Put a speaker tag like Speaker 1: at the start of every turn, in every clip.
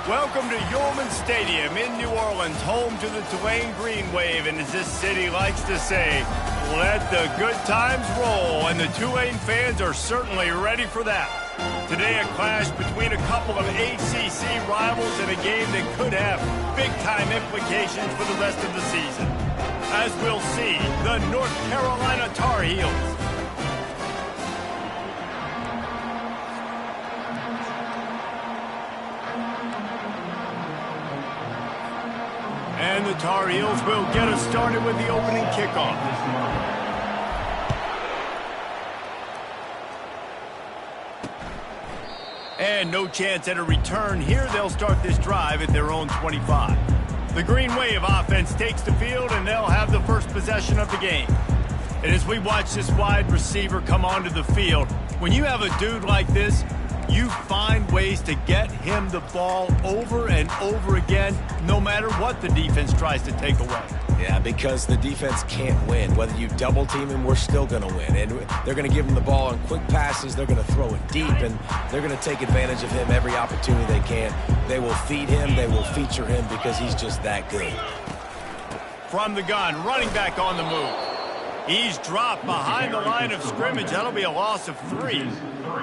Speaker 1: Welcome to Yulman Stadium in New Orleans, home to the Tulane Green Wave, and as this city likes to say, let the good times roll, and the Tulane fans are certainly ready for that. Today, a clash between a couple of ACC rivals in a game that could have big-time implications for the rest of the season. As we'll see, the North Carolina Tar Heels. And the Tar Heels will get us started with the opening kickoff. And no chance at a return here. They'll start this drive at their own 25. The Green Wave offense takes the field, and they'll have the first possession of the game. And as we watch this wide receiver come onto the field, when you have a dude like this, you find ways to get him the ball over and over again, no matter what the defense tries to take away.
Speaker 2: Yeah, because the defense can't win. Whether you double team him, we're still going to win. And they're going to give him the ball on quick passes. They're going to throw it deep, and they're going to take advantage of him every opportunity they can. They will feed him. They will feature him because he's just that good.
Speaker 1: From the gun, running back on the move. He's dropped behind the line of scrimmage. That'll be a loss of 3.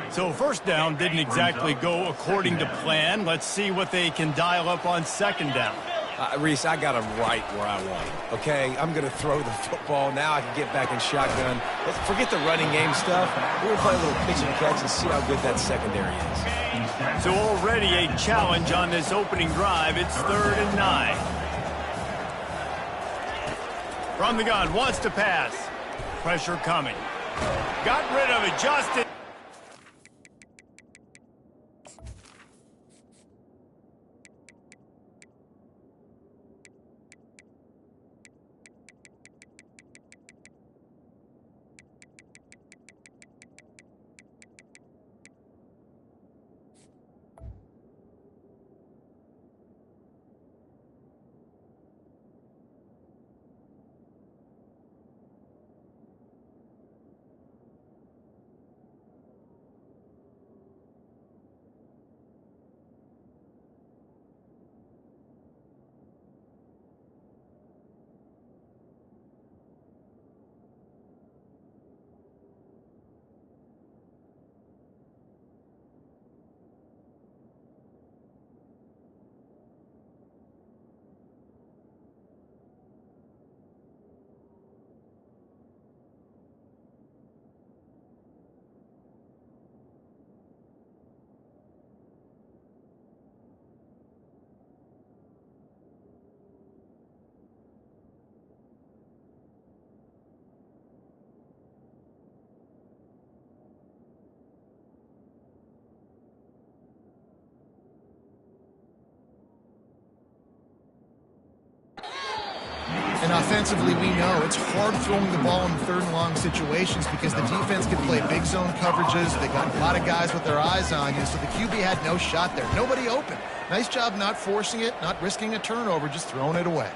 Speaker 1: So first down didn't exactly go according to plan. Let's see what they can dial up on second down.
Speaker 2: Reese, I got him right where I want him, okay? I'm going to throw the football. Now I can get back in shotgun. Let's forget the running game stuff. We're going to play a little pitch and catch and see how good that secondary is.
Speaker 1: So already a challenge on this opening drive. It's 3rd and 9. From the gun, wants to pass. Pressure coming. Got rid of it, Justin.
Speaker 3: And offensively, we know it's hard throwing the ball in 3rd and long situations because the defense can play big zone coverages. They got a lot of guys with their eyes on you, so the QB had no shot there. Nobody open. Nice job not forcing it, not risking a turnover, just throwing it away.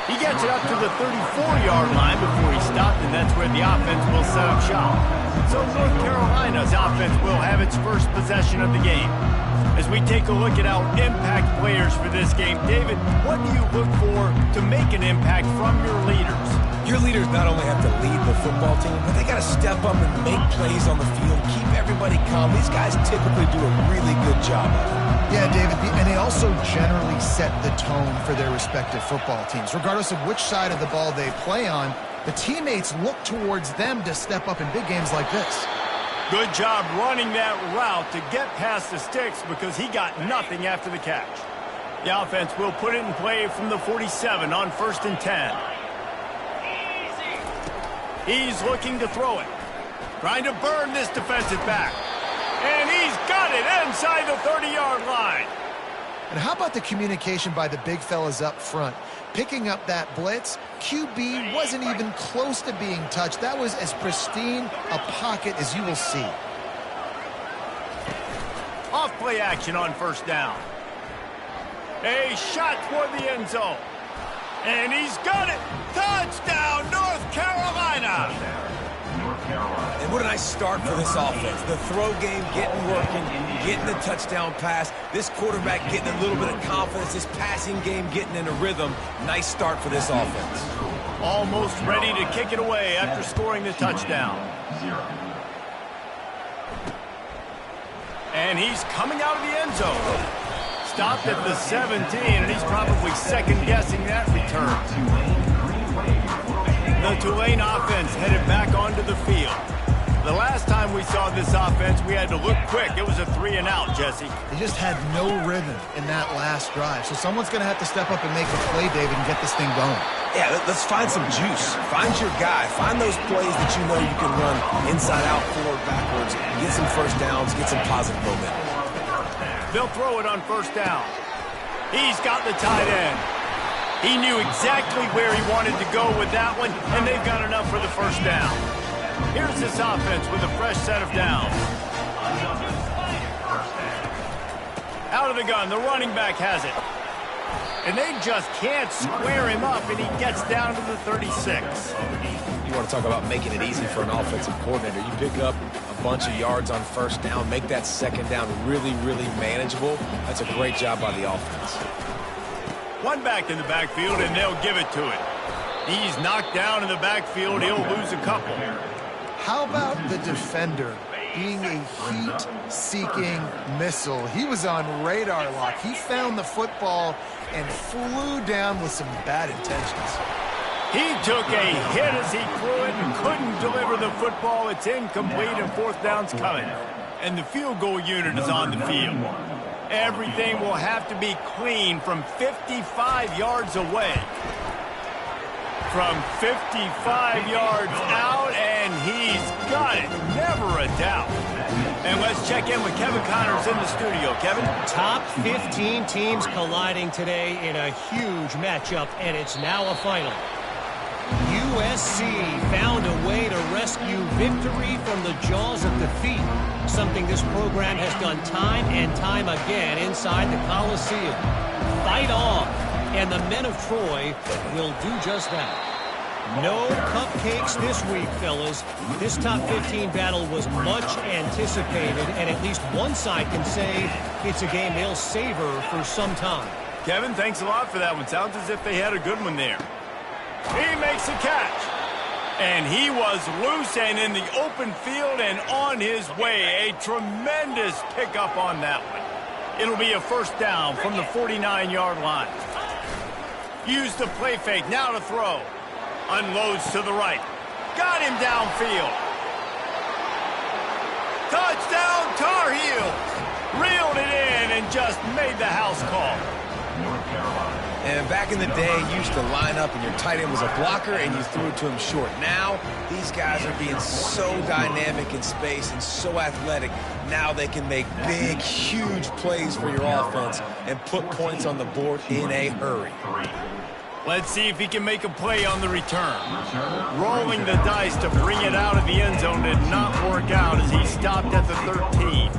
Speaker 1: He gets it up to the 34-yard line before he stopped, and that's where the offense will set up shop. So North Carolina's offense will have its first possession of the game. As we take a look at our impact players for this game, David, what do you look for to make an impact from your leaders?
Speaker 2: Your leaders not only have to lead the football team, but they got to step up and make plays on the field, keep everybody calm. These guys typically do a really good job of it.
Speaker 3: Yeah, David, and they also generally set the tone for their respective football teams. Regardless of which side of the ball they play on, the teammates look towards them to step up in big games like this.
Speaker 1: Good job running that route to get past the sticks because he got nothing after the catch. The offense will put it in play from the 47 on 1st and 10. He's looking to throw it. Trying to burn this defensive back. And he's got it inside the 30-yard line.
Speaker 3: And how about the communication by the big fellas up front? Picking up that blitz, QB wasn't even close to being touched. That was as pristine a pocket as you will see.
Speaker 1: Off play action on 1st down. A shot toward the end zone. And he's got it. Touchdown, North Carolina.
Speaker 2: And what a nice start for this offense. The throw game getting working, getting the touchdown pass. This quarterback getting a little bit of confidence. This passing game getting in a rhythm. Nice start for this offense.
Speaker 1: Almost ready to kick it away after scoring the touchdown. And he's coming out of the end zone. Stopped at the 17, and he's probably second-guessing that return. The Tulane offense headed back onto the field. The last time we saw this offense, we had to look quick. It was a 3-and-out, Jesse.
Speaker 3: They just had no rhythm in that last drive. So someone's going to have to step up and make a play, David, and get this thing going.
Speaker 2: Yeah, let's find some juice. Find your guy. Find those plays that you know you can run inside out, forward, backwards. Get some first downs. Get some positive momentum.
Speaker 1: They'll throw it on 1st down. He's got the tight end. He knew exactly where he wanted to go with that one, and they've got enough for the 1st down. Here's this offense with a fresh set of downs. Out of the gun, the running back has it. And they just can't square him up, and he gets down to the 36.
Speaker 2: You want to talk about making it easy for an offensive coordinator. You pick up a bunch of yards on 1st down, make that 2nd down really, really manageable. That's a great job by the offense.
Speaker 1: One back in the backfield, and they'll give it to him. He's knocked down in the backfield. He'll lose a couple.
Speaker 3: How about the defender being a heat-seeking missile? He was on radar lock. He found the football and flew down with some bad intentions.
Speaker 1: He took a hit as he threw it and couldn't deliver the football. It's incomplete, and 4th down's coming. And the field goal unit is on the field. Everything will have to be clean from 55 yards away. From 55 yards out, and he's got it. Never a doubt. And let's check in with Kevin Connors in the studio. Kevin?
Speaker 4: Top 15 teams colliding today in a huge matchup, and it's now a final. USC found a way to rescue victory from the jaws of defeat, something this program has done time and time again inside the Coliseum. Fight on, and the men of Troy will do just that. No cupcakes this week, fellas. This top 15 battle was much anticipated, and at least one side can say it's a game they'll savor for some time.
Speaker 1: Kevin, thanks a lot for that one. Sounds as if they had a good one there. He makes a catch. And he was loose and in the open field and on his way. A tremendous pickup on that one. It'll be a 1st down from the 49-yard line. Use the play fake, now to throw. Unloads to the right. Got him downfield. Touchdown, Tar Heels. Reeled it in and just made the house call.
Speaker 2: And back in the day, you used to line up and your tight end was a blocker and you threw it to him short. Now, these guys are being so dynamic in space and so athletic. Now they can make big, huge plays for your offense and put points on the board in a hurry.
Speaker 1: Let's see if he can make a play on the return. Rolling the dice to bring it out of the end zone did not work out as he stopped at the 13.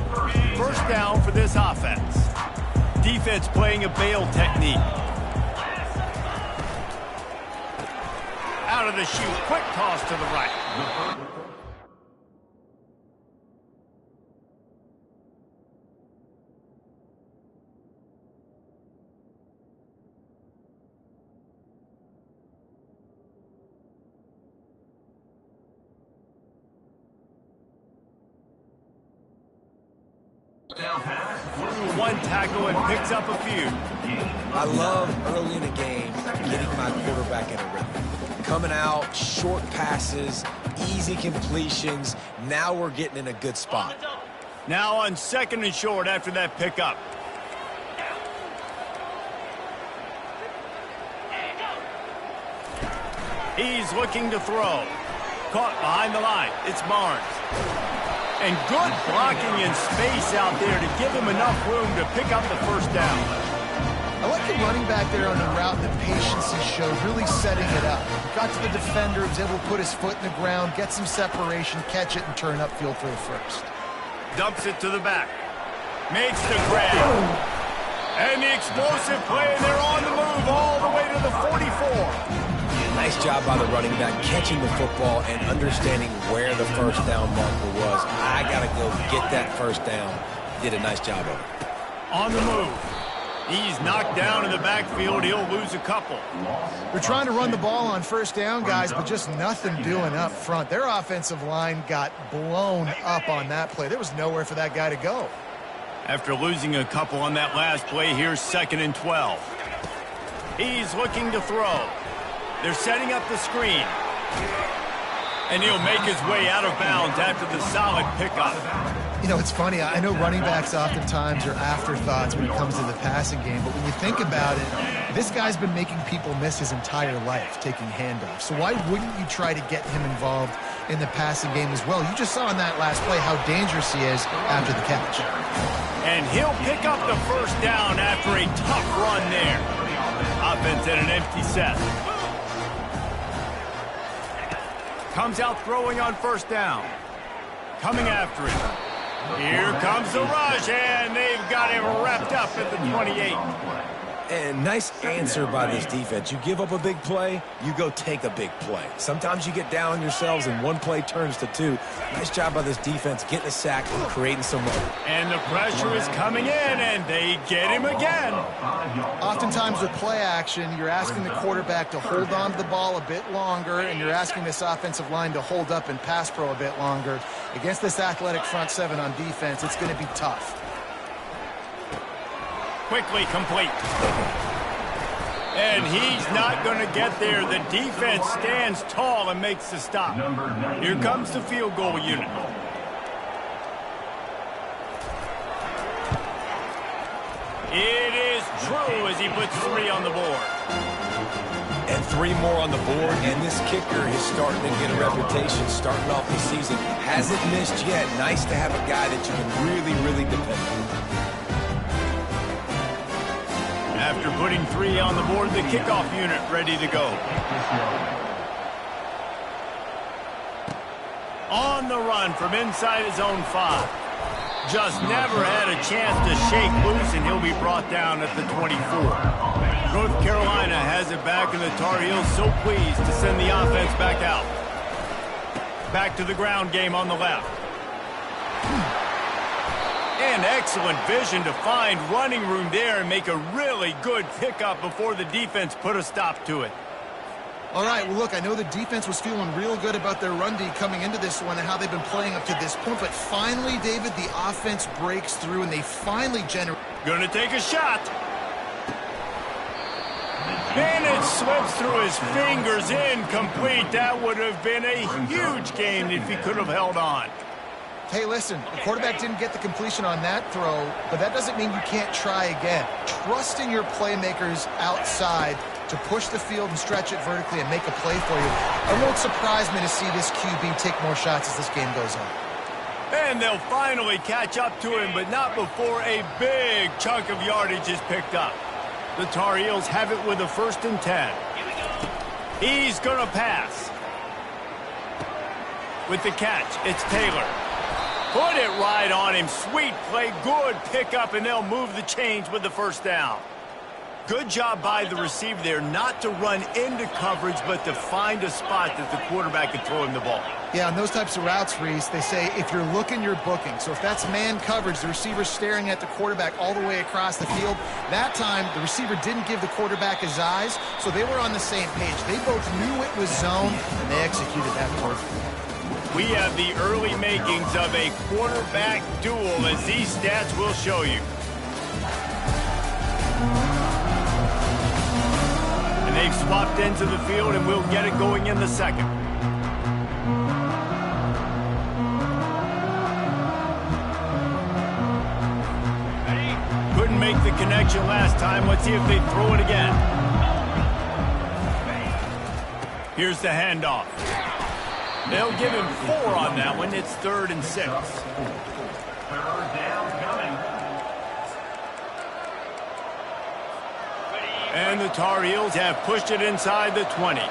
Speaker 1: 1st down for this offense. Defense playing a bail technique. Out of the chute, quick toss to the right. One tackle and picks up a few.
Speaker 2: I love early in a game getting my quarterback in a rhythm. Coming out, short passes, easy completions. Now we're getting in a good spot.
Speaker 1: Now on 2nd and short after that pickup. He's looking to throw. Caught behind the line. It's Barnes. And good blocking in space out there to give him enough room to pick up the first down.
Speaker 3: I like the running back there on the route, the patience he showed, really setting it up. Got to the defender, was able to put his foot in the ground, get some separation, catch it, and turn upfield for the first.
Speaker 1: Dumps it to the back. Makes the grab. And the explosive play, and they're on the move all the way to the 44.
Speaker 2: Nice job by the running back, catching the football and understanding where the first down marker was. I got to go get that first down. Did a nice job of it.
Speaker 1: On the move. He's knocked down in the backfield. He'll lose a couple.
Speaker 3: They're trying to run the ball on first down, guys, but just nothing doing up front. Their offensive line got blown up on that play. There was nowhere for that guy to go.
Speaker 1: After losing a couple on that last play, here's 2nd and 12. He's looking to throw. They're setting up the screen. And he'll make his way out of bounds after the solid pickup.
Speaker 3: You know, it's funny. I know running backs oftentimes are afterthoughts when it comes to the passing game, but when you think about it, this guy's been making people miss his entire life taking handoffs. So why wouldn't you try to get him involved in the passing game as well? You just saw in that last play how dangerous he is after the catch.
Speaker 1: And he'll pick up the first down after a tough run there. Offense at an empty set. Comes out throwing on first down. Coming after him. Here comes the rush, and they've got him wrapped up at the 28.
Speaker 2: And nice answer by this defense. You give up a big play, you go take a big play. Sometimes you get down on yourselves and one play turns to two. Nice job by this defense getting a sack and creating some run.
Speaker 1: And the pressure is coming in, and they get him again.
Speaker 3: Oftentimes with play action, you're asking the quarterback to hold on to the ball a bit longer, and you're asking this offensive line to hold up and pass pro a bit longer. Against this athletic front seven on defense, it's going to be tough.
Speaker 1: Quickly complete. And he's not going to get there. The defense stands tall and makes the stop. Here comes the field goal unit. It is true as he puts 3 on the board.
Speaker 2: And 3 more on the board, and this kicker is starting to get a reputation starting off the season. Hasn't missed yet. Nice to have a guy that you can really, really depend on.
Speaker 1: After putting 3 on the board, the kickoff unit ready to go. On the run from inside his own 5. Just never had a chance to shake loose, and he'll be brought down at the 24. North Carolina has it back, and the Tar Heels so pleased to send the offense back out. Back to the ground game on the left. And excellent vision to find running room there and make a really good pickup before the defense put a stop to it.
Speaker 3: All right, well, look, I know the defense was feeling real good about their run D coming into this one and how they've been playing up to this point, but finally, David, the offense breaks through and they finally generate.
Speaker 1: Gonna take a shot. And it slips through his fingers, incomplete. That would have been a huge gain if he could have held on.
Speaker 3: Hey, listen, the quarterback didn't get the completion on that throw, but that doesn't mean you can't try again. Trusting your playmakers outside to push the field and stretch it vertically and make a play for you. It won't surprise me to see this QB take more shots as this game goes on.
Speaker 1: And they'll finally catch up to him, but not before a big chunk of yardage is picked up. The Tar Heels have it with a 1st and 10. He's going to pass. With the catch, it's Taylor. Put it right on him. Sweet play, good pickup, and they'll move the chains with the first down. Good job by the receiver there not to run into coverage, but to find a spot that the quarterback can throw him the ball.
Speaker 3: Yeah, on those types of routes, Reese, they say if you're looking, you're booking. So if that's man coverage, the receiver's staring at the quarterback all the way across the field. That time, the receiver didn't give the quarterback his eyes, so they were on the same page. They both knew it was zone, and they executed that perfectly.
Speaker 1: We have the early makings of a quarterback duel, as these stats will show you. And they've swapped ends of the field, and we'll get it going in the second. Didn't make the connection last time. Let's see if they throw it again. Here's the handoff. They'll give him 4 on that one. It's 3rd and 6. And the Tar Heels have pushed it inside the 20.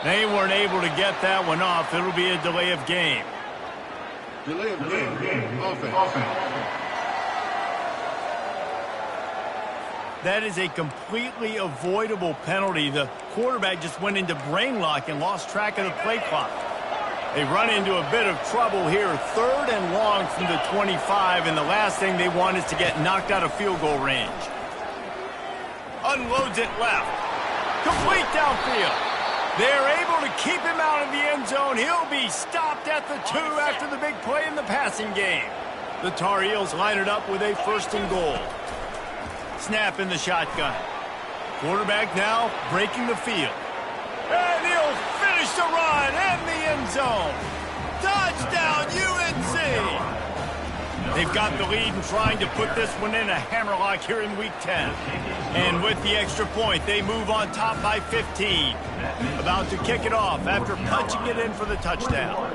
Speaker 1: They weren't able to get that one off. It'll be a delay of game.
Speaker 5: Delay of game. Offense.
Speaker 1: That is a completely avoidable penalty. The quarterback just went into brain lock and lost track of the play clock. They run into a bit of trouble here. 3rd and long from the 25, and the last thing they want is to get knocked out of field goal range. Unloads it left. Complete downfield. They're able to keep him out of the end zone. He'll be stopped at the 2 after the big play in the passing game. The Tar Heels line it up with a 1st and goal. Snap in the shotgun. Quarterback now breaking the field. And he'll finish the run in the end zone. Touchdown, UNC! They've got the lead and trying to put this one in a hammerlock here in Week 10. And with the extra point, they move on top by 15. About to kick it off after punching it in for the touchdown.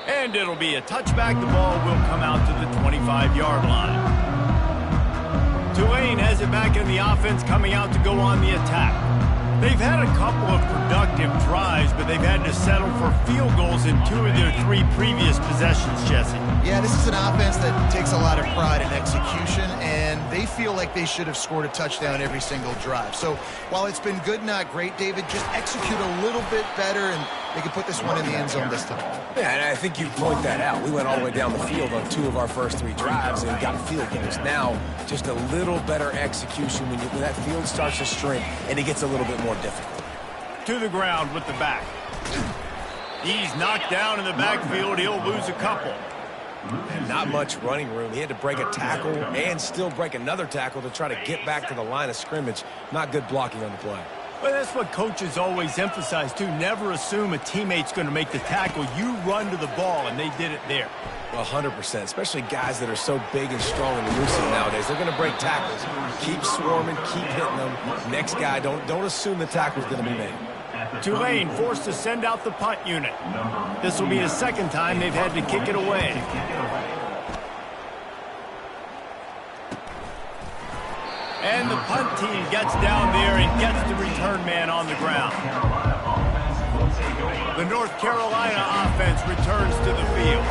Speaker 1: And it'll be a touchback. The ball will come out to the 25-yard line. Tulane has it back in the offense, coming out to go on the attack. They've had a couple of productive drives, but they've had to settle for field goals in 2 of their 3 previous possessions, Jesse.
Speaker 3: Yeah, this is an offense that takes a lot of pride in execution, and they feel like they should have scored a touchdown every single drive. So while it's been good, not great, David, just execute a little bit better, and they can put this one in the end zone this time.
Speaker 2: Yeah, and I think you point that out. We went all the way down the field on 2 of our first 3 drives and got field goals. Now, just a little better execution when that field starts to shrink and it gets a little bit more difficult.
Speaker 1: To the ground with the back. He's knocked down in the backfield. He'll lose a couple.
Speaker 2: And not much running room. He had to break a tackle and still break another tackle to try to get back to the line of scrimmage. Not good blocking on the play.
Speaker 1: Well, that's what coaches always emphasize, too. Never assume a teammate's going to make the tackle. You run to the ball, and they did it there.
Speaker 2: 100%, especially guys that are so big and strong and elusive nowadays. They're going to break tackles. Keep swarming, keep hitting them. Next guy, don't assume the tackle's going to be made.
Speaker 1: Tulane forced to send out the punt unit. This will be the 2nd time they've had to kick it away. And the punt team gets down there and gets the return man on the ground. The North Carolina offense returns to the field.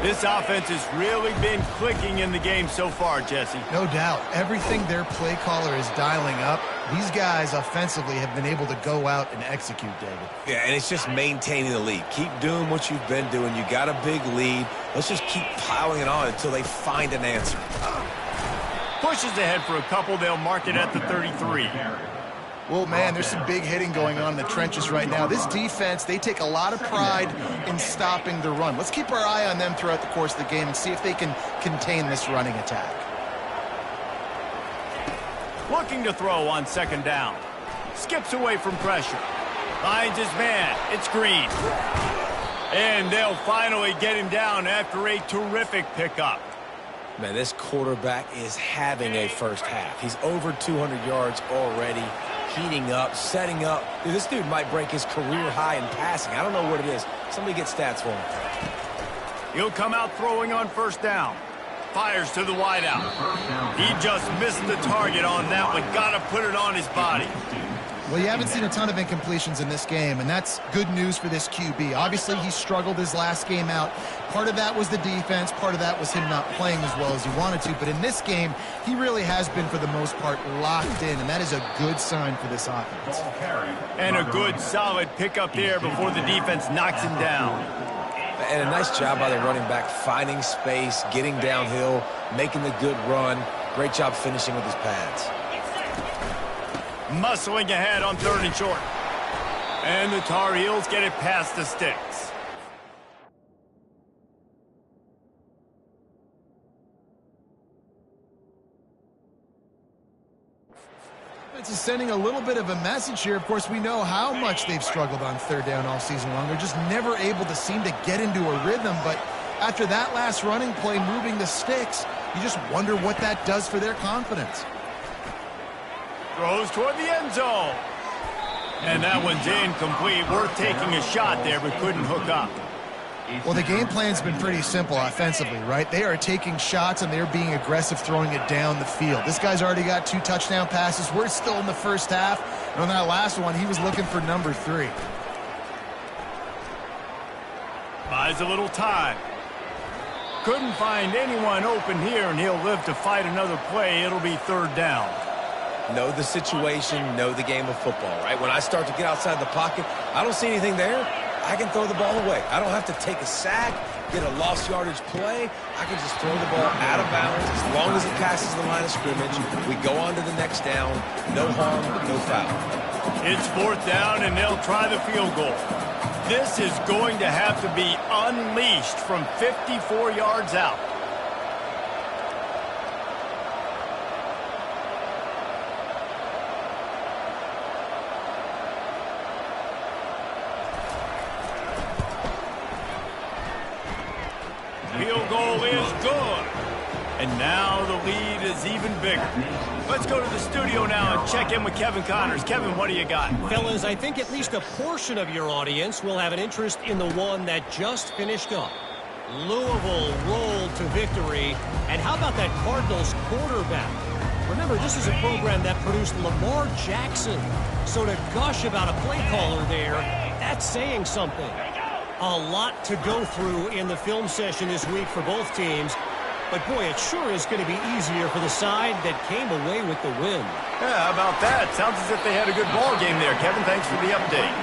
Speaker 1: This offense has really been clicking in the game so far, Jesse.
Speaker 3: No doubt. Everything their play caller is dialing up, these guys offensively have been able to go out and execute, David.
Speaker 2: Yeah, and it's just maintaining the lead. Keep doing what you've been doing. You got a big lead. Let's just keep piling it on until they find an answer.
Speaker 1: Pushes ahead for a couple. They'll mark it at the 33.
Speaker 3: Well, man, there's some big hitting going on in the trenches right now. This defense, they take a lot of pride in stopping the run. Let's keep our eye on them throughout the course of the game and see if they can contain this running attack.
Speaker 1: Looking to throw on 2nd down. Skips away from pressure. Finds his man. It's Green. And they'll finally get him down after a terrific pickup.
Speaker 2: Man, this quarterback is having a first half. He's over 200 yards already, heating up, setting up. Dude, this dude might break his career high in passing. I don't know what it is. Somebody get stats for him.
Speaker 1: He'll come out throwing on 1st down. Fires to the wideout. He just missed the target on that one. Got to put it on his body.
Speaker 3: Well, you haven't seen a ton of incompletions in this game, and that's good news for this QB. Obviously, he struggled his last game out. Part of that was the defense. Part of that was him not playing as well as he wanted to. But in this game, he really has been, for the most part, locked in, and that is a good sign for this offense.
Speaker 1: And a good, solid pickup there before the defense knocks him down.
Speaker 2: And a nice job by the running back, finding space, getting downhill, making the good run. Great job finishing with his pads.
Speaker 1: Muscling ahead on 3rd and short. And the Tar Heels get it past the sticks.
Speaker 3: It's sending a little bit of a message here. Of course, we know how much they've struggled on 3rd down all season long. They're just never able to seem to get into a rhythm. But after that last running play, moving the sticks, you just wonder what that does for their confidence.
Speaker 1: Throws toward the end zone. And that one's incomplete. Worth taking a shot there, but couldn't hook up.
Speaker 3: Well, the game plan's been pretty simple offensively, right? They are taking shots and they're being aggressive throwing it down the field. This guy's already got 2 touchdown passes. We're still in the first half. And on that last one, he was looking for number 3.
Speaker 1: Buys a little time. Couldn't find anyone open here, and he'll live to fight another play. It'll be 3rd down.
Speaker 2: Know the situation, know the game of football, right? When I start to get outside the pocket, I don't see anything there. I can throw the ball away. I don't have to take a sack, get a lost yardage play. I can just throw the ball out of bounds as long as it passes the line of scrimmage. We go on to the next down. No harm, no foul.
Speaker 1: It's 4th down, and they'll try the field goal. This is going to have to be unleashed from 54 yards out. Field goal is good. And now the lead is even bigger. Let's go to the studio now and check in with Kevin Connors. Kevin, what do you got?
Speaker 4: Fellas, I think at least a portion of your audience will have an interest in the one that just finished up. Louisville rolled to victory. And how about that Cardinals quarterback? Remember, this is a program that produced Lamar Jackson. So to gush about a play caller there, that's saying something. A lot to go through in the film session this week for both teams. But, boy, it sure is going to be easier for the side that came away with the win.
Speaker 1: Yeah, how about that? Sounds as if they had a good ball game there. Kevin, thanks for the update.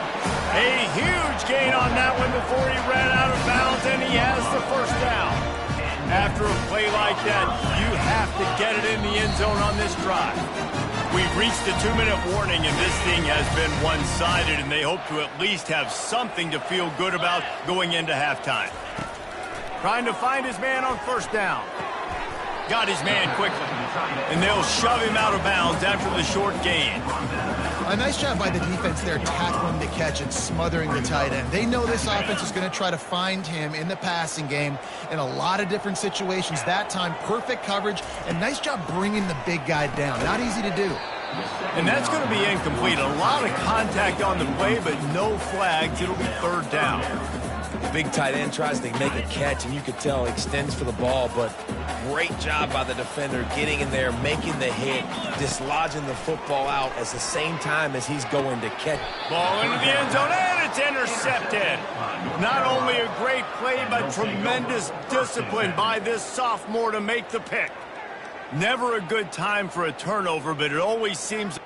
Speaker 1: A huge gain on that one before he ran out of bounds, and he has the 1st down. After a play like that, you have to get it in the end zone on this drive. We've reached the 2-minute warning, and this thing has been one-sided, and they hope to at least have something to feel good about going into halftime. Trying to find his man on 1st down. Got his man quickly, and they'll shove him out of bounds after the short gain.
Speaker 3: A nice job by the defense there tackling the catch and smothering the tight end. They know this offense is going to try to find him in the passing game in a lot of different situations. That time, perfect coverage, and nice job bringing the big guy down. Not easy to do.
Speaker 1: And that's going to be incomplete. A lot of contact on the play, but no flags. It'll be 3rd down.
Speaker 2: The big tight end tries to make a catch, and you could tell he extends for the ball, but great job by the defender getting in there, making the hit, dislodging the football out at the same time as he's going to catch.
Speaker 1: Ball into the end zone, and it's intercepted. Not only a great play, but tremendous discipline by this sophomore to make the pick. Never a good time for a turnover, but it always seems...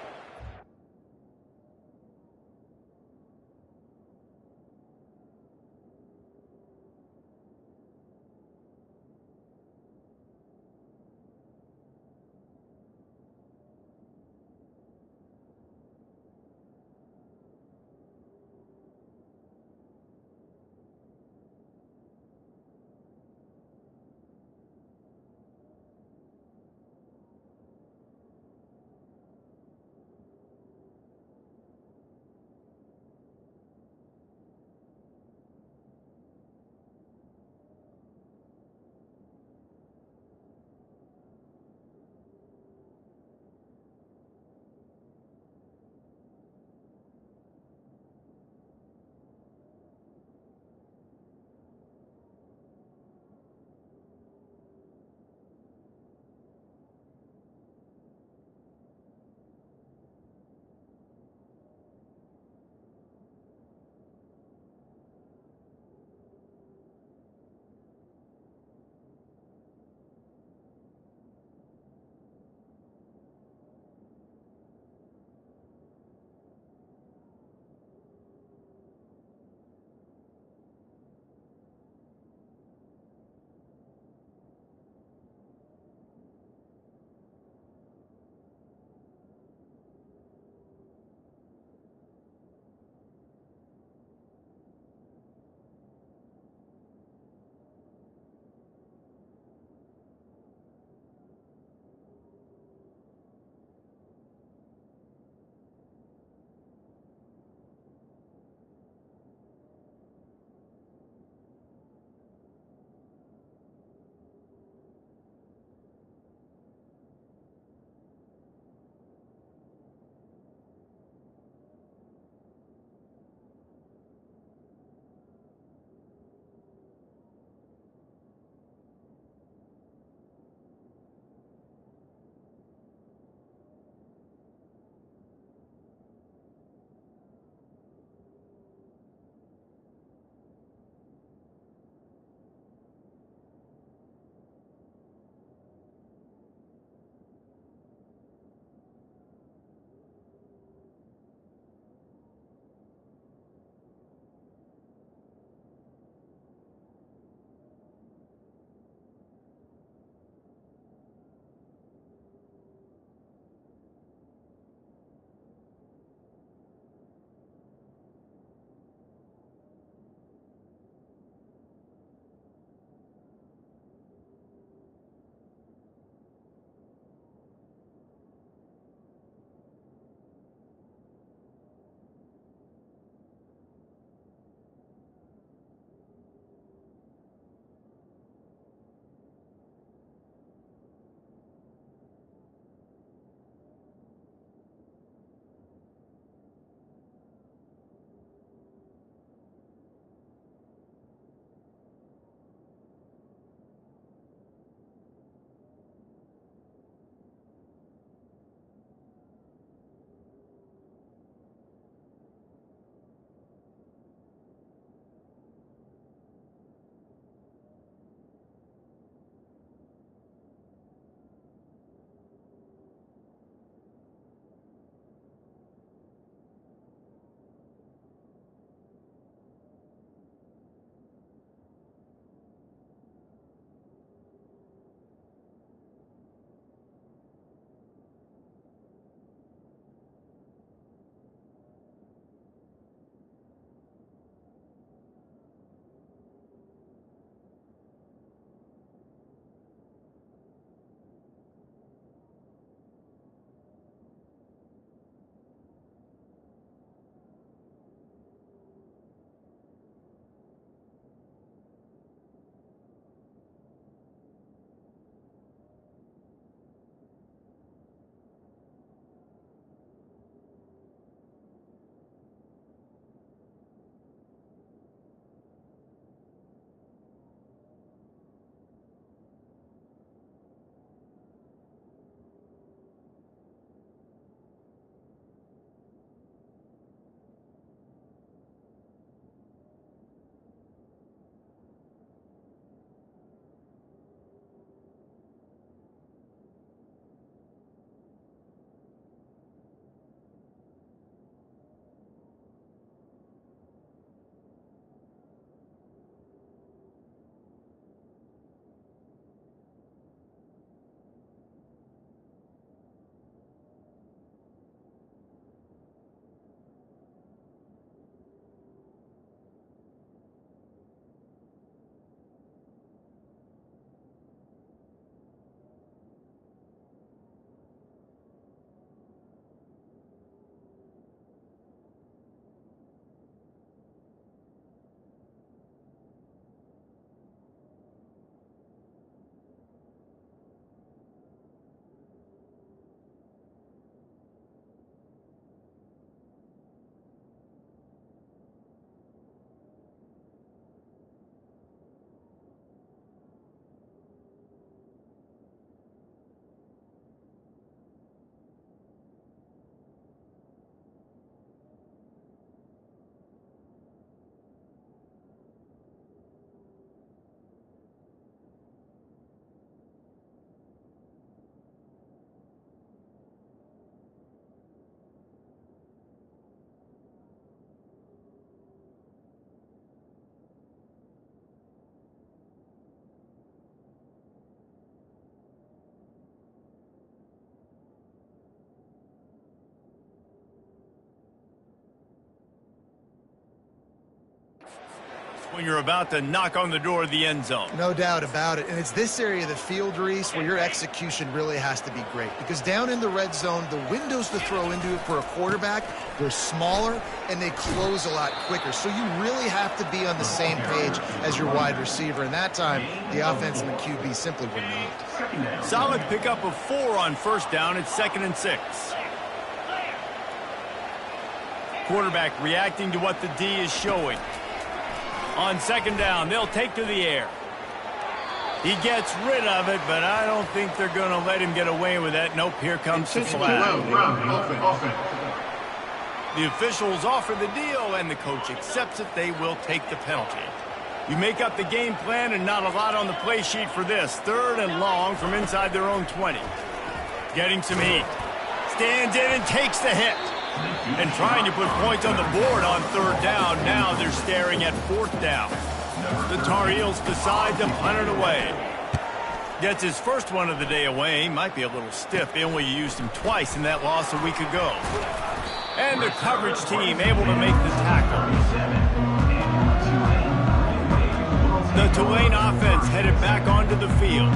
Speaker 1: when you're about to knock on the door of the end zone.
Speaker 3: No doubt about it. And it's this area of the field, Reese, where your execution really has to be great. Because down in the red zone, the windows to throw into it for a quarterback, they're smaller and they close a lot quicker. So you really have to be on the same page as your wide receiver. And that time, the offense and the QB simply were not.
Speaker 1: Solid pickup of 4 on first down. It's 2nd and 6. Quarterback reacting to what the D is showing. On 2nd down, they'll take to the air. He gets rid of it, but I don't think they're going to let him get away with that. Nope, here comes the flag. The officials offer the deal, and the coach accepts it. They will take the penalty. You make up the game plan, and not a lot on the play sheet for this. 3rd and long from inside their own 20. Getting some heat. Stands in and takes the hit. And trying to put points on the board on 3rd down. Now they're staring at 4th down. The Tar Heels decide to punt it away. Gets his first one of the day away. Might be a little stiff. They only used him twice in that loss a week ago. And the coverage team able to make the tackle. The Tulane offense headed back onto the field.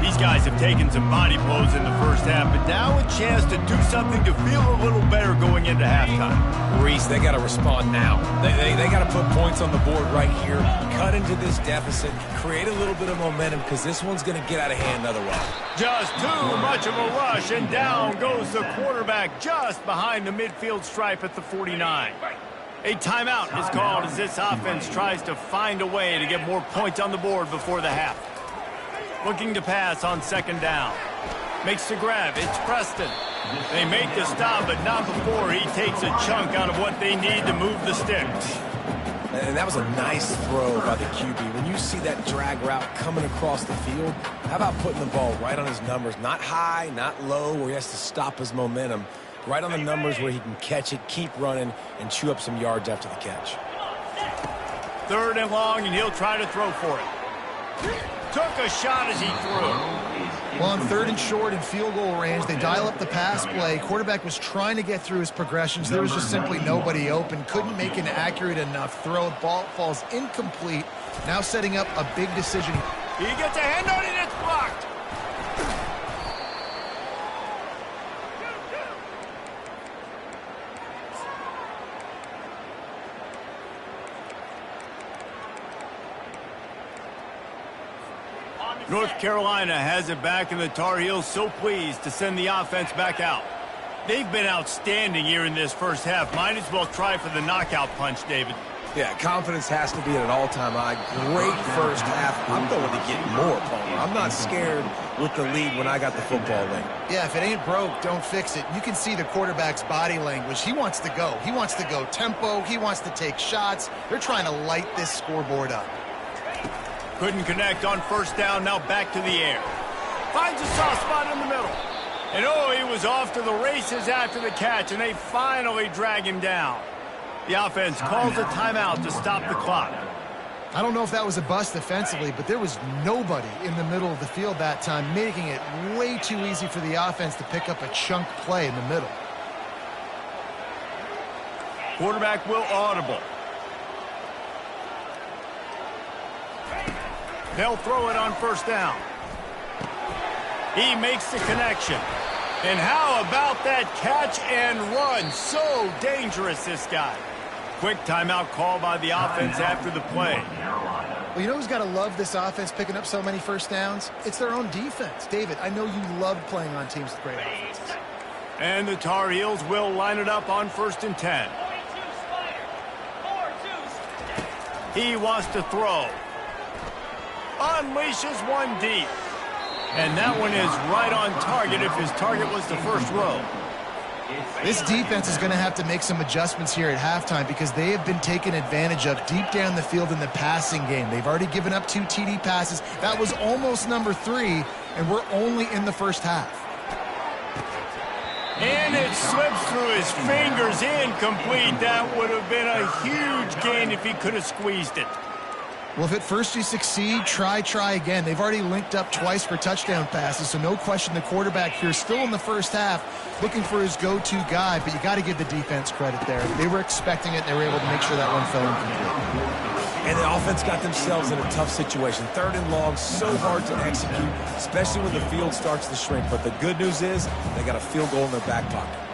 Speaker 1: These guys have taken some body blows in the first half, but now a chance to do something to feel a little better going into halftime.
Speaker 2: Reese, they got to respond now. They got to put points on the board right here, cut into this deficit, create a little bit of momentum, because this one's going to get out of hand otherwise.
Speaker 1: Just too much of a rush, and down goes the quarterback just behind the midfield stripe at the 49. A timeout is called as this offense tries to find a way to get more points on the board before the half. Looking to pass on 2nd down. Makes the grab. It's Preston. They make the stop, but not before he takes a chunk out of what they need to move the sticks.
Speaker 2: And that was a nice throw by the QB. When you see that drag route coming across the field, how about putting the ball right on his numbers? Not high, not low, where he has to stop his momentum. Right on the numbers where he can catch it, keep running, and chew up some yards after the catch.
Speaker 1: 3rd and long, and he'll try to throw for it. Took a shot as he threw.
Speaker 3: Well, on 3rd and short and field goal range, they dial up the pass play. Quarterback was trying to get through his progressions. There was just simply nobody open. Couldn't make an accurate enough throw. Ball falls incomplete. Now setting up a big decision.
Speaker 1: He gets a hand on it, and it's blocked. North Carolina has it back, and the Tar Heels so pleased to send the offense back out. They've been outstanding here in this first half. Might as well try for the knockout punch, David.
Speaker 2: Yeah, confidence has to be at an all-time high. Great first half. I'm going to get more, Palmer. I'm not scared with the lead when I got the football late.
Speaker 3: Yeah, if it ain't broke, don't fix it. You can see the quarterback's body language. He wants to go. He wants to go tempo. He wants to take shots. They're trying to light this scoreboard up.
Speaker 1: Couldn't connect on 1st down, now back to the air. Finds a soft spot in the middle. And oh, he was off to the races after the catch, and they finally drag him down. The offense calls a timeout to stop the clock.
Speaker 3: I don't know if that was a bust defensively, but there was nobody in the middle of the field that time, making it way too easy for the offense to pick up a chunk play in the middle.
Speaker 1: Quarterback will audible. They'll throw it on 1st down. He makes the connection. And how about that catch and run? So dangerous, this guy. Quick timeout call by the offense after the play.
Speaker 3: Well, you know who's got to love this offense picking up so many 1st downs? It's their own defense. David, I know you love playing on teams with great offenses.
Speaker 1: And the Tar Heels will line it up on 1st and 10. He wants to throw. Unleashes one deep. And that one is right on target if his target was the 1st row.
Speaker 3: This defense is going to have to make some adjustments here at halftime because they have been taken advantage of deep down the field in the passing game. They've already given up 2 TD passes. That was almost number 3, and we're only in the first half.
Speaker 1: And it slips through his fingers, incomplete. That would have been a huge gain if he could have squeezed it.
Speaker 3: Well, if at first you succeed, try again. They've already linked up twice for touchdown passes, so no question the quarterback here still in the first half looking for his go-to guy, but you got to give the defense credit there. They were expecting it, and they were able to make sure that one fell incomplete.
Speaker 2: And the offense got themselves in a tough situation. 3rd and long, so hard to execute, especially when the field starts to shrink. But the good news is they got a field goal in their back pocket.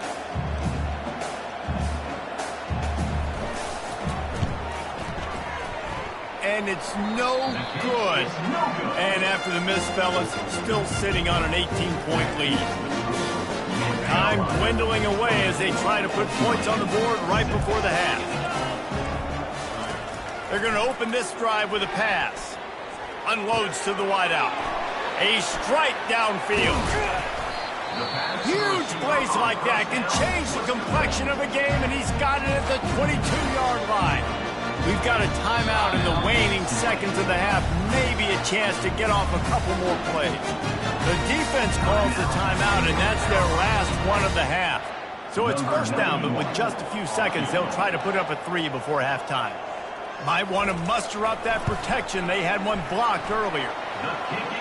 Speaker 1: And it's no good. And after the miss, fellas, still sitting on an 18-point lead. Time dwindling away as they try to put points on the board right before the half. They're going to open this drive with a pass. Unloads to the wideout. A strike downfield. Huge plays like that can change the complexion of a game, and he's got it at the 22-yard line. We've got a timeout in the waning seconds of the half, maybe a chance to get off a couple more plays. The defense calls the timeout, and that's their last one of the half. So it's first down, but with just a few seconds, they'll try to put up a 3 before halftime. Might want to muster up that protection. They had one blocked earlier.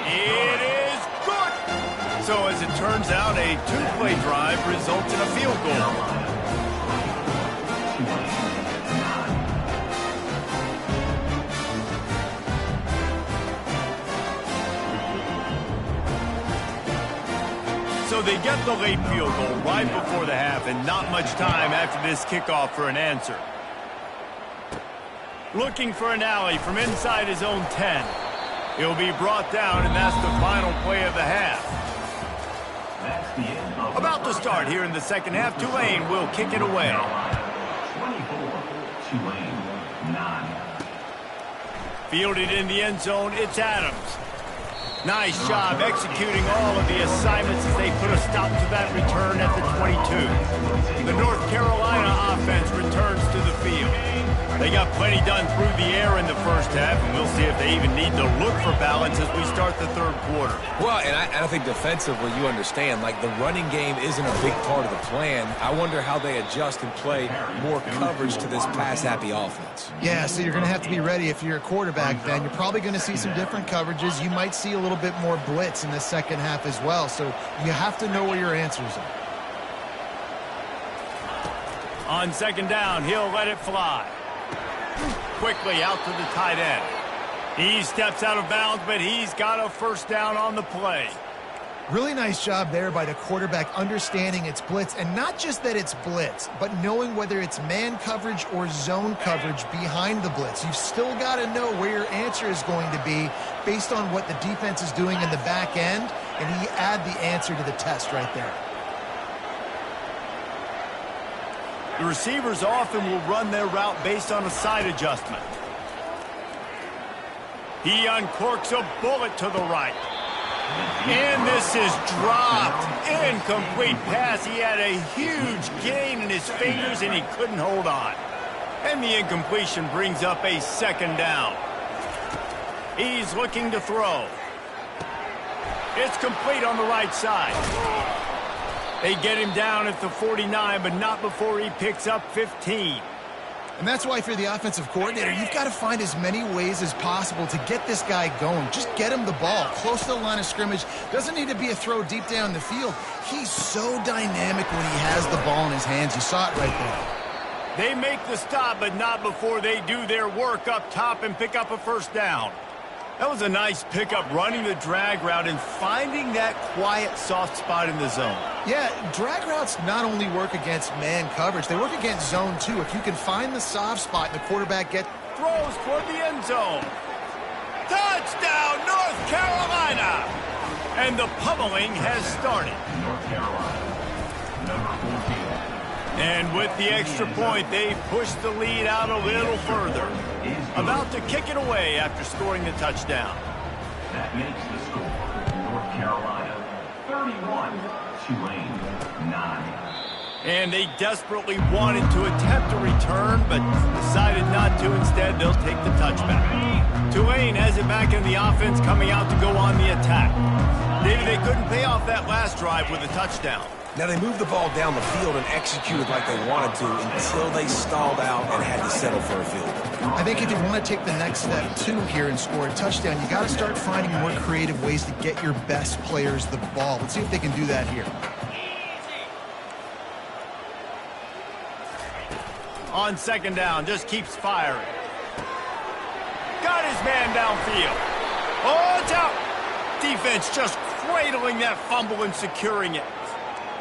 Speaker 1: It is good! So as it turns out, a 2-play drive results in a field goal. So they get the late field goal right before the half, and not much time after this kickoff for an answer. Looking for an alley from inside his own 10. He'll be brought down, and that's the final play of the half. About to start here in the second half. Tulane will kick it away. Fielded in the end zone, it's Adams. Nice job executing all of the assignments as they put a stop to that return at the 22. The North Carolina offense returns to the field. They got plenty done through the air in the first half, and we'll see if they even need to look for balance as we start the third quarter.
Speaker 2: Well, and I think defensively, you understand, like the running game isn't a big part of the plan. I wonder how they adjust and play more coverage to this pass-happy offense.
Speaker 3: Yeah, so you're going to have to be ready if you're a quarterback, Ben. You're probably going to see some different coverages. You might see a little bit more blitz in the second half as well, so you have to know where your answers are.
Speaker 1: On second down, he'll let it fly. Quickly out to the tight end. He steps out of bounds, but he's got a first down on the play.
Speaker 3: Really nice job there by the quarterback understanding it's blitz, and not just that it's blitz, but knowing whether it's man coverage or zone coverage behind the blitz. You've still got to know where your answer is going to be based on what the defense is doing in the back end, and he add the answer to the test right there.
Speaker 1: The receivers often will run their route based on a side adjustment. He uncorks a bullet to the right. And this is dropped. Incomplete pass. He had a huge gain in his fingers, and he couldn't hold on. And the incompletion brings up a second down. He's looking to throw. It's complete on the right side. They get him down at the 49, but not before he picks up 15.
Speaker 3: And that's why, if you're the offensive coordinator, you've got to find as many ways as possible to get this guy going. Just get him the ball close to the line of scrimmage. Doesn't need to be a throw deep down the field. He's so dynamic when he has the ball in his hands. You saw it right there.
Speaker 1: They make the stop, but not before they do their work up top and pick up a first down. That was a nice pickup, running the drag route and finding that quiet, soft spot in the zone.
Speaker 3: Yeah, drag routes not only work against man coverage, they work against zone too. If you can find the soft spot and the quarterback
Speaker 1: throws toward the end zone. Touchdown, North Carolina! And the pummeling has started.
Speaker 6: North Carolina, number 14.
Speaker 1: And with the extra point, they push the lead out a little further. About to kick it away after scoring the touchdown.
Speaker 6: That makes the score North Carolina 31, Tulane 9.
Speaker 1: And they desperately wanted to attempt a return, but decided not to. Instead, they'll take the touchback. Tulane has it back in the offense, coming out to go on the attack. Maybe they couldn't pay off that last drive with a touchdown.
Speaker 2: Now, they moved the ball down the field and executed like they wanted to until they stalled out and had to settle for a field goal.
Speaker 3: I think if you want to take the next step, too, here and score a touchdown, you got to start finding more creative ways to get your best players the ball. Let's see if they can do that here.
Speaker 1: On second down, just keeps firing. Got his man downfield. Oh, it's out. Defense just cradling that fumble and securing it.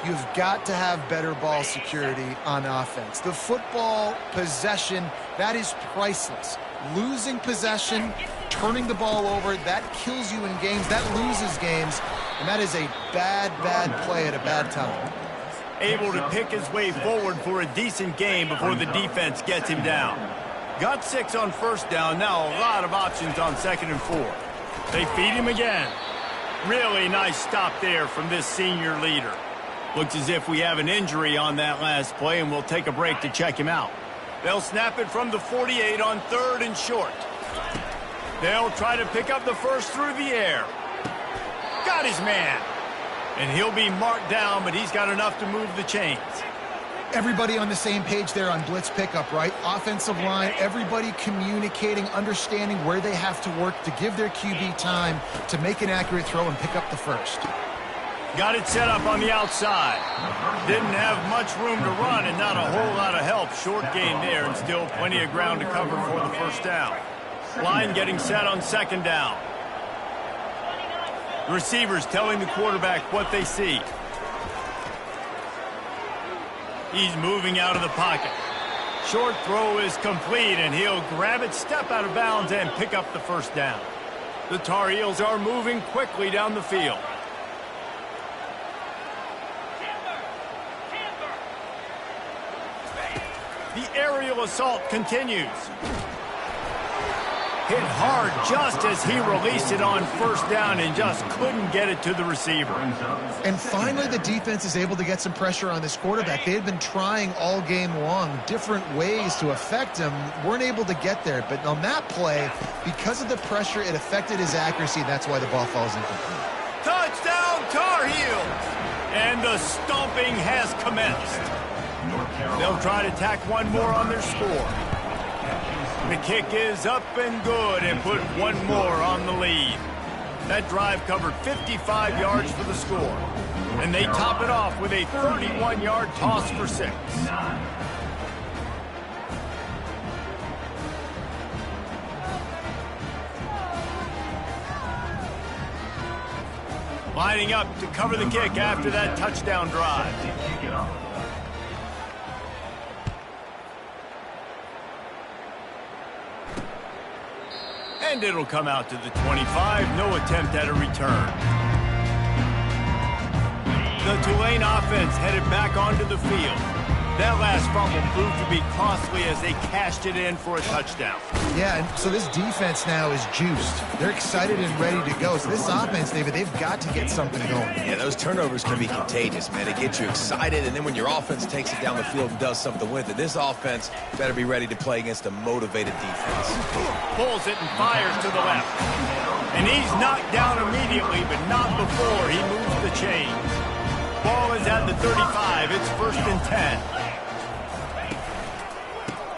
Speaker 3: You've got to have better ball security on offense. The football possession, that is priceless. Losing possession, turning the ball over, that kills you in games, that loses games, and that is a bad, bad play at a bad time.
Speaker 1: Able to pick his way forward for a decent game before the defense gets him down. Got 6 on first down, now a lot of options on 2nd and 4. They feed him again. Really nice stop there from this senior leader. Looks as if we have an injury on that last play, and we'll take a break to check him out. They'll snap it from the 48 on 3rd and short. They'll try to pick up the first through the air. Got his man. And he'll be marked down, but he's got enough to move the chains.
Speaker 3: Everybody on the same page there on blitz pickup, right? Offensive line, everybody communicating, understanding where they have to work to give their QB time to make an accurate throw and pick up the first.
Speaker 1: Got it set up on the outside. Didn't have much room to run and not a whole lot of help. Short gain there and still plenty of ground to cover for the first down. Line getting set on 2nd down. The receivers telling the quarterback what they see. He's moving out of the pocket. Short throw is complete, and he'll grab it, step out of bounds, and pick up the first down. The Tar Heels are moving quickly down the field. The aerial assault continues. Hit hard just as he released it on first down and just couldn't get it to the receiver.
Speaker 3: And finally, the defense is able to get some pressure on this quarterback. They had been trying all game long different ways to affect him. Weren't able to get there. But on that play, because of the pressure, it affected his accuracy. That's why the ball falls incomplete.
Speaker 1: Touchdown, Tar Heels! And the stomping has commenced. They'll try to tack one more on their score. The kick is up and good and put one more on the lead. That drive covered 55 yards for the score. And they top it off with a 31-yard toss for 6. Lining up to cover the kick after that touchdown drive. And it'll come out to the 25. No attempt at a return. The Tulane offense headed back onto the field. That last fumble proved to be costly as they cashed it in for a touchdown.
Speaker 3: Yeah, and so this defense now is juiced. They're excited and ready to go. So this offense, David, they've got to get something going.
Speaker 2: Yeah, those turnovers can be contagious, man. They get you excited, and then when your offense takes it down the field and does something with it, this offense better be ready to play against a motivated defense.
Speaker 1: Pulls it and fires to the left. And he's knocked down immediately, but not before he moves the chains. Ball is at the 35. It's 1st and 10.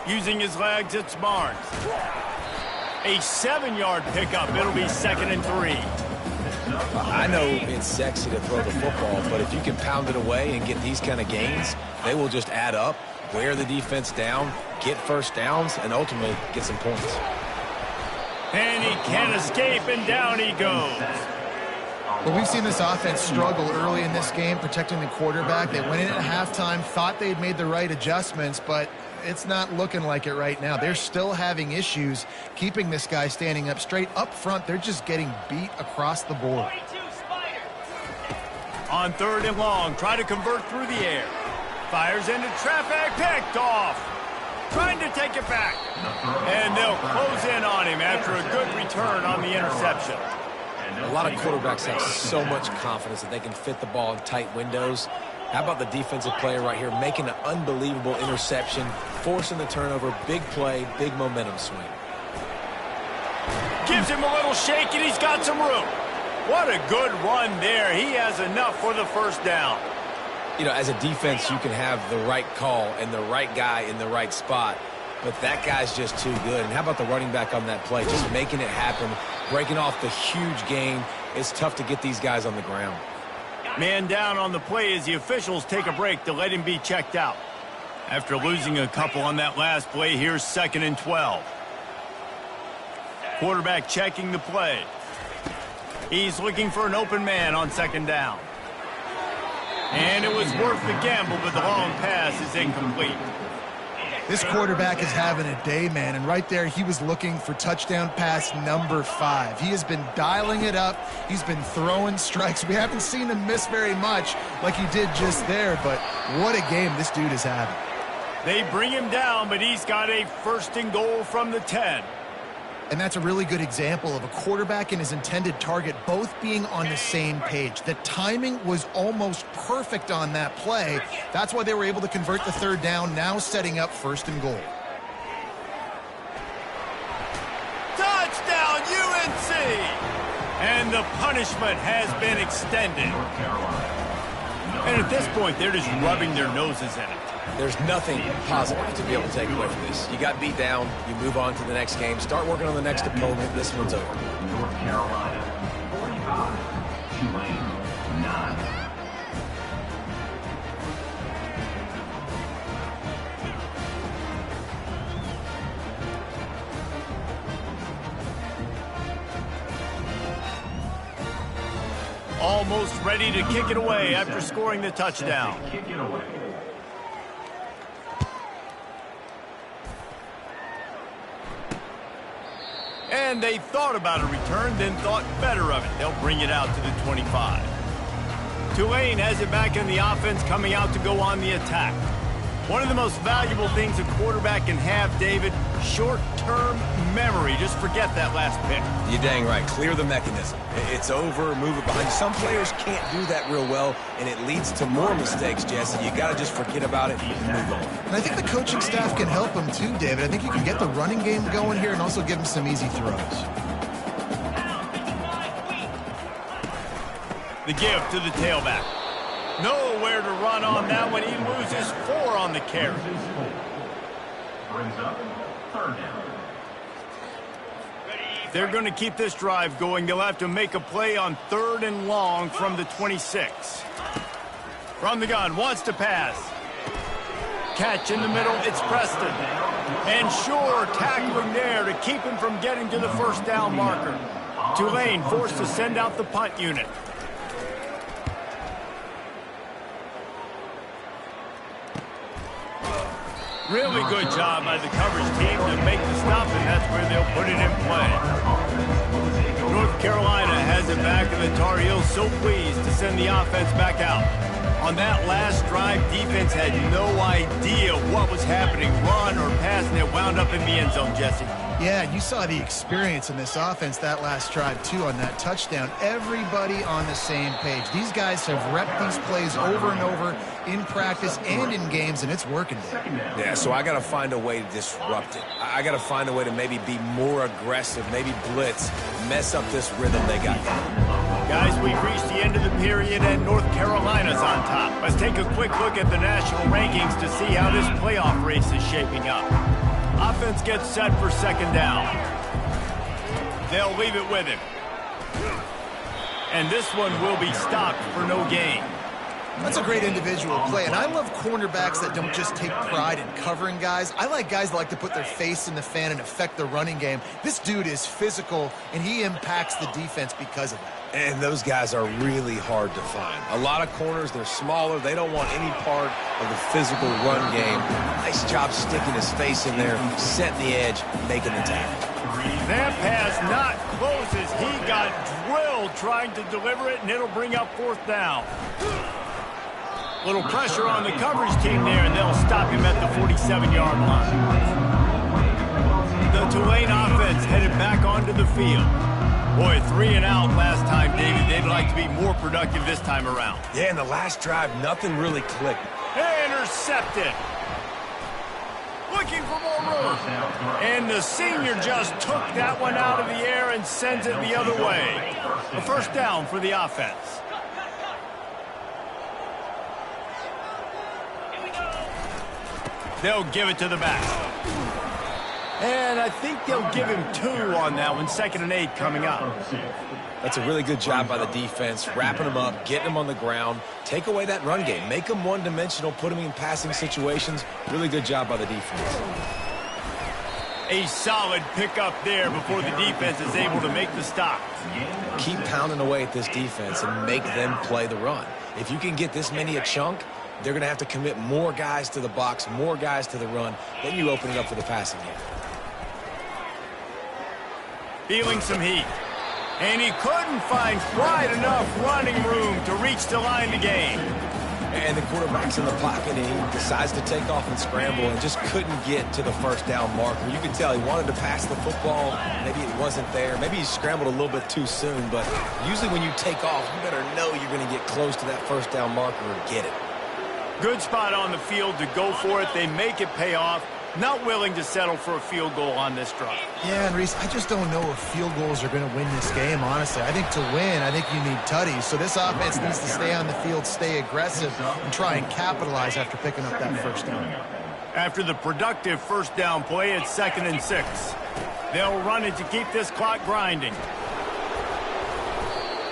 Speaker 1: Using his legs, it's Barnes. A 7-yard pickup. It'll be 2nd and 3.
Speaker 2: I know it's sexy to throw the football, but if you can pound it away and get these kind of gains, they will just add up, wear the defense down, get first downs, and ultimately get some points.
Speaker 1: And he can't escape, and down he goes.
Speaker 3: Well, we've seen this offense struggle early in this game, protecting the quarterback. They went in at halftime, thought they'd made the right adjustments, but it's not looking like it right now. They're still having issues keeping this guy standing up straight. Up front, they're just getting beat across the board.
Speaker 1: On 3rd and long, try to convert through the air. Fires into traffic, picked off. Trying to take it back. And they'll close in on him after a good return on the interception.
Speaker 2: A lot of quarterbacks have so much confidence that they can fit the ball in tight windows. How about the defensive player right here making an unbelievable interception, forcing the turnover, big play, big momentum swing.
Speaker 1: Gives him a little shake, and he's got some room. What a good run there. He has enough for the first down.
Speaker 2: You know, as a defense, you can have the right call and the right guy in the right spot, but that guy's just too good. And how about the running back on that play, just making it happen, breaking off the huge gain. It's tough to get these guys on the ground.
Speaker 1: Man down on the play as the officials take a break to let him be checked out. After losing a couple on that last play, here's 2nd and 12. Quarterback checking the play. He's looking for an open man on second down. And it was worth the gamble, but the long pass is incomplete.
Speaker 3: This quarterback is having a day, man, and right there he was looking for touchdown pass number 5. He has been dialing it up. He's been throwing strikes. We haven't seen him miss very much like he did just there, but what a game this dude is having.
Speaker 1: They bring him down, but he's got a 1st and goal from the 10.
Speaker 3: And that's a really good example of a quarterback and his intended target both being on the same page. The timing was almost perfect on that play. That's why they were able to convert the 3rd down, now setting up 1st and goal.
Speaker 1: Touchdown, UNC! And the punishment has been extended. And at this point, they're just rubbing their noses in it.
Speaker 2: There's nothing positive to be able to take away from this. You got beat down, you move on to the next game, start working on the next opponent. This one's over.
Speaker 6: North Carolina, 45. Tulane, 9.
Speaker 1: Almost ready to kick it away after scoring the touchdown.
Speaker 6: Kick it away.
Speaker 1: And they thought about a return, then thought better of it. They'll bring it out to the 25. Tulane has it back in the offense, coming out to go on the attack. One of the most valuable things a quarterback can have, David, short-term memory. Just forget that last pick.
Speaker 2: You're dang right. Clear the mechanism. It's over, move it behind. Some players can't do that real well, and it leads to more mistakes, Jesse. You got to just forget about it and move on.
Speaker 3: And I think the coaching staff can help him too, David. I think you can get the running game going here and also give him some easy throws.
Speaker 1: The give to the tailback. Nowhere to run on that one. He loses 4 on the carry.
Speaker 6: Brings up 3rd down.
Speaker 1: They're going to keep this drive going. They'll have to make a play on 3rd and long from the 26. From the gun, wants to pass. Catch in the middle, it's Preston. And sure, tackling there to keep him from getting to the 1st down marker. Tulane forced to send out the punt unit. Really good job by the coverage team to make the stop, and that's where they'll put it in play. North Carolina has it back, and the Tar Heels so pleased to send the offense back out. On that last drive, defense had no idea what was happening, run or pass, and it wound up in the end zone, Jesse.
Speaker 3: Yeah, you saw the experience in this offense that last drive, too, on that touchdown. Everybody on the same page. These guys have repped these plays over and over in practice and in games, and it's working, Dave.
Speaker 2: Yeah, so I got to find a way to disrupt it. I got to find a way to maybe be more aggressive, maybe blitz, mess up this rhythm they got.
Speaker 1: Guys, we've reached the end of the period, and North Carolina's on top. Let's take a quick look at the national rankings to see how this playoff race is shaping up. Offense gets set for 2nd down. They'll leave it with him. And this one will be stopped for no gain.
Speaker 3: That's a great individual play, and I love cornerbacks that don't just take pride in covering guys. I like guys that like to put their face in the fan and affect the running game. This dude is physical, and he impacts the defense because of that.
Speaker 2: And those guys are really hard to find. A lot of corners, they're smaller. They don't want any part of the physical run game. Nice job sticking his face in there, setting the edge, making the tackle.
Speaker 1: That pass not closes. He got drilled trying to deliver it, and it'll bring up 4th down. Little pressure on the coverage team there, and they'll stop him at the 47-yard line. The Tulane offense headed back onto the field. Boy, 3 and out last time, David. They'd like to be more productive this time around.
Speaker 2: Yeah, in the last drive, nothing really clicked.
Speaker 1: Intercepted. Looking for more room. And the senior just took that one out of the air and sends it the other way. A 1st down for the offense. They'll give it to the back. And I think they'll give him 2 on that one. 2nd and 8 coming up.
Speaker 2: That's a really good job by the defense, wrapping them up, getting them on the ground. Take away that run game. Make them one-dimensional, put them in passing situations. Really good job by the defense.
Speaker 1: A solid pickup there before the defense is able to make the stop.
Speaker 2: Keep pounding away at this defense and make them play the run. If you can get this many a chunk, they're going to have to commit more guys to the box, more guys to the run. Then you open it up for the passing game.
Speaker 1: Feeling some heat. And he couldn't find quite enough running room to reach the line to gain.
Speaker 2: And the quarterback's in the pocket, and he decides to take off and scramble and just couldn't get to the first down marker. You could tell he wanted to pass the football. Maybe it wasn't there. Maybe he scrambled a little bit too soon. But usually when you take off, you better know you're going to get close to that first down marker or get it.
Speaker 1: Good spot on the field to go for it. They make it pay off. Not willing to settle for a field goal on this drive.
Speaker 3: Yeah, and Reese, I just don't know if field goals are going to win this game, honestly. I think to win, I think you need tutties. So this offense needs to stay on the field, stay aggressive, and try and capitalize after picking up that first down.
Speaker 1: After the productive first down play, it's 2nd and 6. They'll run it to keep this clock grinding.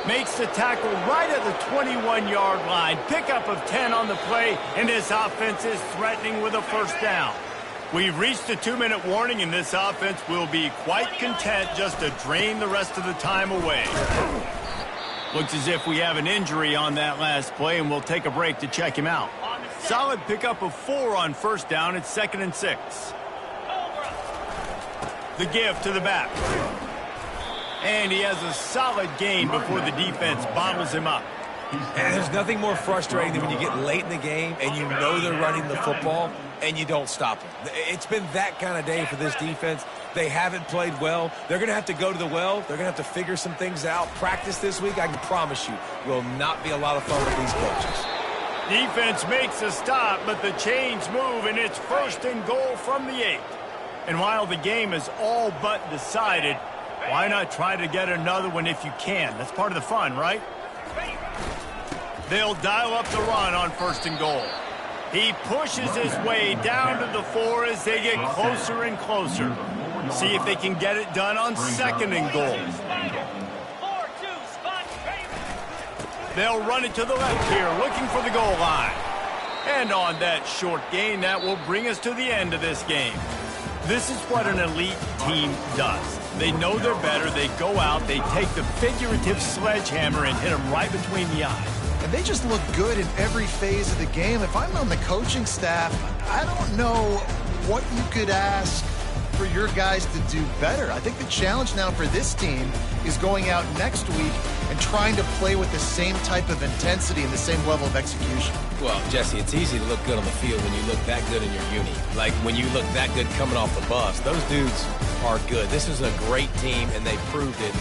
Speaker 1: Makes the tackle right at the 21-yard line. Pickup of 10 on the play, and this offense is threatening with a first down. We've reached the 2-minute warning, and this offense will be quite content just to drain the rest of the time away. Looks as if we have an injury on that last play, and we'll take a break to check him out. Solid pickup of 4 on first down. It's 2nd and 6. The give to the back. And he has a solid gain before the defense bottles him up.
Speaker 2: And there's nothing more frustrating than when you get late in the game and you know they're running the football and you don't stop them. It's been that kind of day for this defense. They haven't played well. They're going to have to go to the well. They're going to have to figure some things out. Practice this week, I can promise you, will not be a lot of fun with these coaches.
Speaker 1: Defense makes a stop, but the chains move, and it's 1st and goal from the 8. And while the game is all but decided, why not try to get another one if you can? That's part of the fun, right? They'll dial up the run on 1st and goal. He pushes his way down to the 4 as they get closer and closer. See if they can get it done on 2nd and goal. They'll run it to the left here, looking for the goal line. And on that short gain, that will bring us to the end of this game. This is what an elite team does. They know they're better. They go out, they take the figurative sledgehammer and hit them right between the eyes.
Speaker 3: And they just look good in every phase of the game. If I'm on the coaching staff, I don't know what you could ask for your guys to do better. I think the challenge now for this team is going out next week and trying to play with the same type of intensity and the same level of execution.
Speaker 2: Well, Jesse, it's easy to look good on the field when you look that good in your uni. Like when you look that good coming off the bus. Those dudes are good. This is a great team, and they proved it